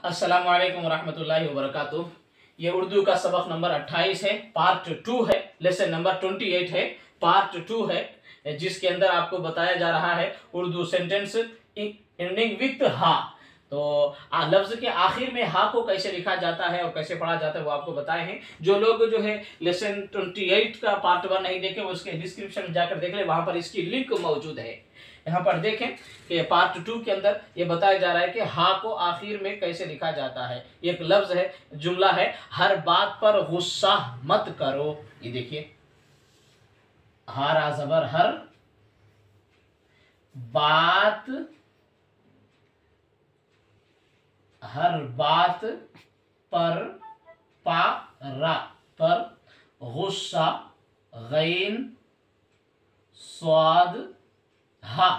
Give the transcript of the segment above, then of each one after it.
अस्सलाम वालेकुम रहमतुल्लाहि व बरकातुहू। ये उर्दू का सबक नंबर 28 है, पार्ट 2 है, लेसन नंबर 28 है, पार्ट 2 है, जिसके अंदर आपको बताया जा रहा है उर्दू सेंटेंस एंडिंग विथ हा। तो लफ्ज़ के आखिर में हा को कैसे लिखा जाता है और कैसे पढ़ा जाता है वो आपको बताए हैं। जो लोग जो है लेसन 28 का पार्ट 1 नहीं देखे वो उसके डिस्क्रिप्शन में जाकर देख ले, वहां पर इसकी लिंक मौजूद है। यहाँ पर देखें कि पार्ट 2 के अंदर ये बताया जा रहा है कि हा को आखिर में कैसे लिखा जाता है। एक लफ्ज है, जुमला है, हर बात पर गुस्सा मत करो। ये देखिए, हारा जबर हर, बात, हर बात पर, पा रा पर, गुस्सा, गैन, स्वाद, हा,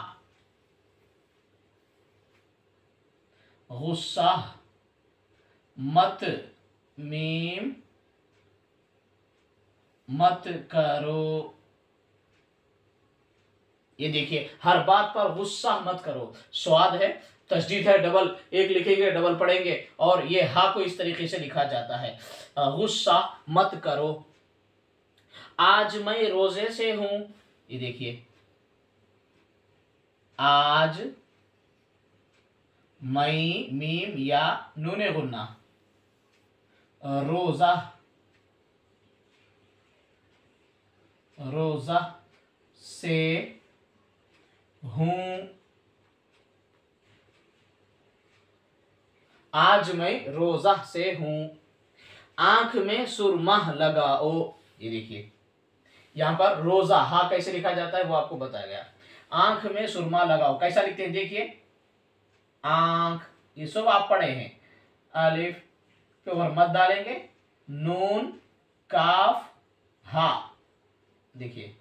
गुस्सा मत, मीम, मत करो। ये देखिए, हर बात पर गुस्सा मत करो। स्वाद है, तशदीद है, डबल एक लिखेंगे डबल पढ़ेंगे, और ये हा को इस तरीके से लिखा जाता है, गुस्सा मत करो। आज मैं रोजे से हूं। ये देखिए, आज मैं, मीम या नूने गुन्ना, रोजा, रोजा से हूं। आज मैं रोजा से हूं। आंख में सुरमा लगाओ। ये देखिए, यहां पर रोजा हा कैसे लिखा जाता है वो आपको बताया गया। आंख में सुरमा लगाओ कैसा लिखते हैं, देखिए, आंख, ये सब आप पढ़े हैं। अलिफ के ऊपर मत डालेंगे, नून, काफ, हा। देखिए,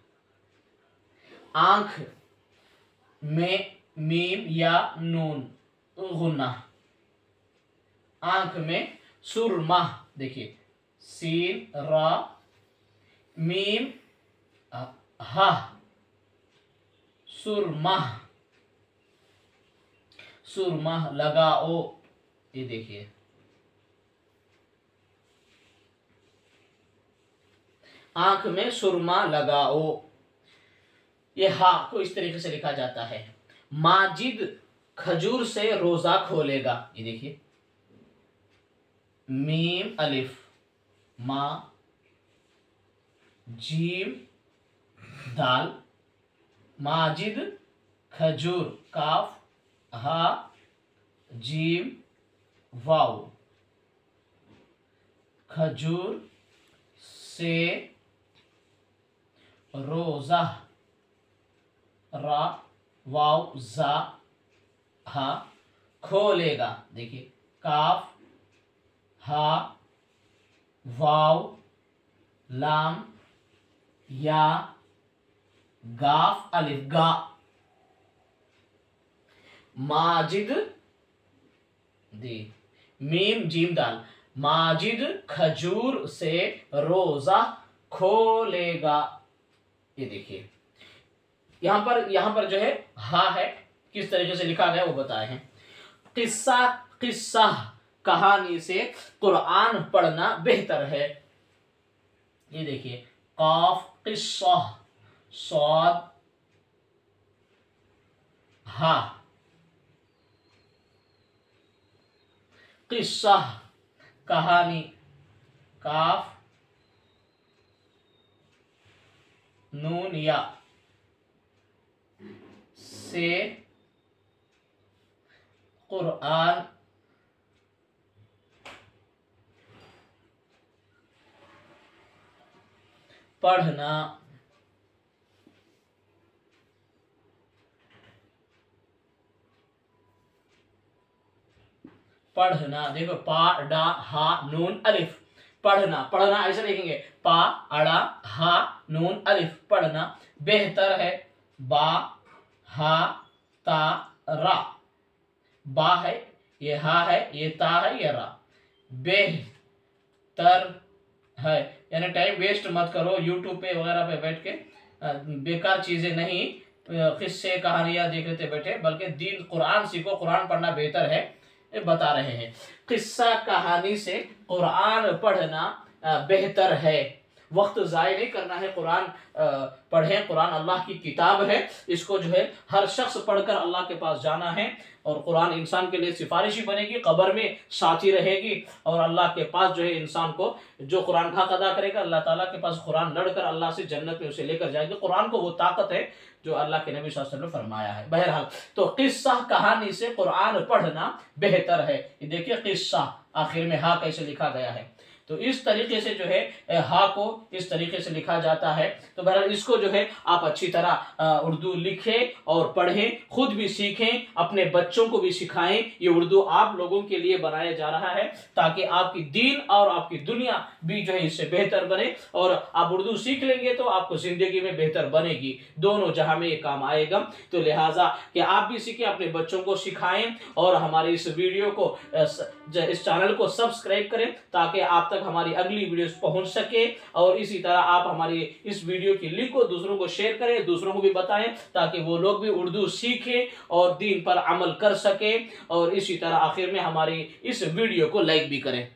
आंख में, मीम या नून गुन्ना, आंख में सुरमा, देखिए, सीन रा, मीम हा, सुरमा, सुरमा लगाओ। ये देखिए, आंख में सुरमा लगाओ। ये हा को इस तरीके से लिखा जाता है। माजिद खजूर से रोजा खोलेगा। ये देखिए, मीम अलिफ, मा, जीम दाल, माजिद खजूर, काफ, हा, जीम वाव, खजूर से रोजा, रा वाव जा हा, खोलेगा। देखिए, काफ, हा, वाव, लाम, या, गाफ अलिफ गा। माजिद दे, मीम जीम दाल, माजिद खजूर से रोजा खोलेगा। ये देखिए, यहां पर जो है हा है, किस तरीके से लिखा गया वो बताए हैं। किस्सा, किस्सा कहानी से कुरान पढ़ना बेहतर है। ये देखिए, काफ, किस्सा, स्वाद, हा, किस्सा कहानी, काफ, नून या, से कुरान पढ़ना। पढ़ना, देखो, पा डा हा नून अलिफ, पढ़ना, पढ़ना ऐसे लिखेंगे, पा अड़ा हा नून अलिफ, पढ़ना। बेहतर है, बा हा ता रा, बा है, ये हा है, ये ता है, ये रा। बेहतर है, यानी टाइम वेस्ट मत करो यूट्यूब पे वगैरह पे बैठ के, बेकार चीजें नहीं, किस्से कहानियां देख लेते बैठे, बल्कि दीन कुरान सीखो, कुरान पढ़ना बेहतर है। बता रहे हैं। किस्सा कहानी से कुरान पढ़ना बेहतर है। वक्त ज़ाय नहीं करना है, कुरान पढ़ें। कुरान अल्लाह की किताब है, इसको जो है हर शख्स पढ़कर अल्लाह के पास जाना है। और कुरान इंसान के लिए सिफारिशी बनेगी, कब्र में साथी रहेगी। और अल्लाह के पास जो है इंसान को जो कुरान का हक अदा करेगा, अल्लाह ताला के पास कुरान लड़कर अल्लाह से जन्नत में उसे लेकर जाएगी। कुरान को वो ताकत है जो अल्लाह के नबी सल्लल्लाहु अलैहि वसल्लम ने फरमाया है। बहरहाल तो किस्सा कहानी से कुरान पढ़ना बेहतर है। देखिए किस्सा आखिर में हा कैसे लिखा गया है, तो इस तरीके से जो है हा को इस तरीके से लिखा जाता है। तो बहरहाल इसको जो है आप अच्छी तरह उर्दू लिखें और पढ़ें, खुद भी सीखें, अपने बच्चों को भी सिखाएं। ये उर्दू आप लोगों के लिए बनाया जा रहा है ताकि आपकी दीन और आपकी दुनिया भी जो है इससे बेहतर बने। और आप उर्दू सीख लेंगे तो आपको जिंदगी में बेहतर बनेगी, दोनों जहां में ये काम आएगा। तो लिहाजा कि आप भी सीखें, अपने बच्चों को सिखाएं और हमारे इस वीडियो को इस चैनल को सब्सक्राइब करें ताकि आप तक हमारी अगली वीडियोस पहुंच सके। और इसी तरह आप हमारी इस वीडियो की लिंक को दूसरों को शेयर करें, दूसरों को भी बताएं ताकि वो लोग भी उर्दू सीखें और दीन पर अमल कर सके। और इसी तरह आखिर में हमारी इस वीडियो को लाइक भी करें।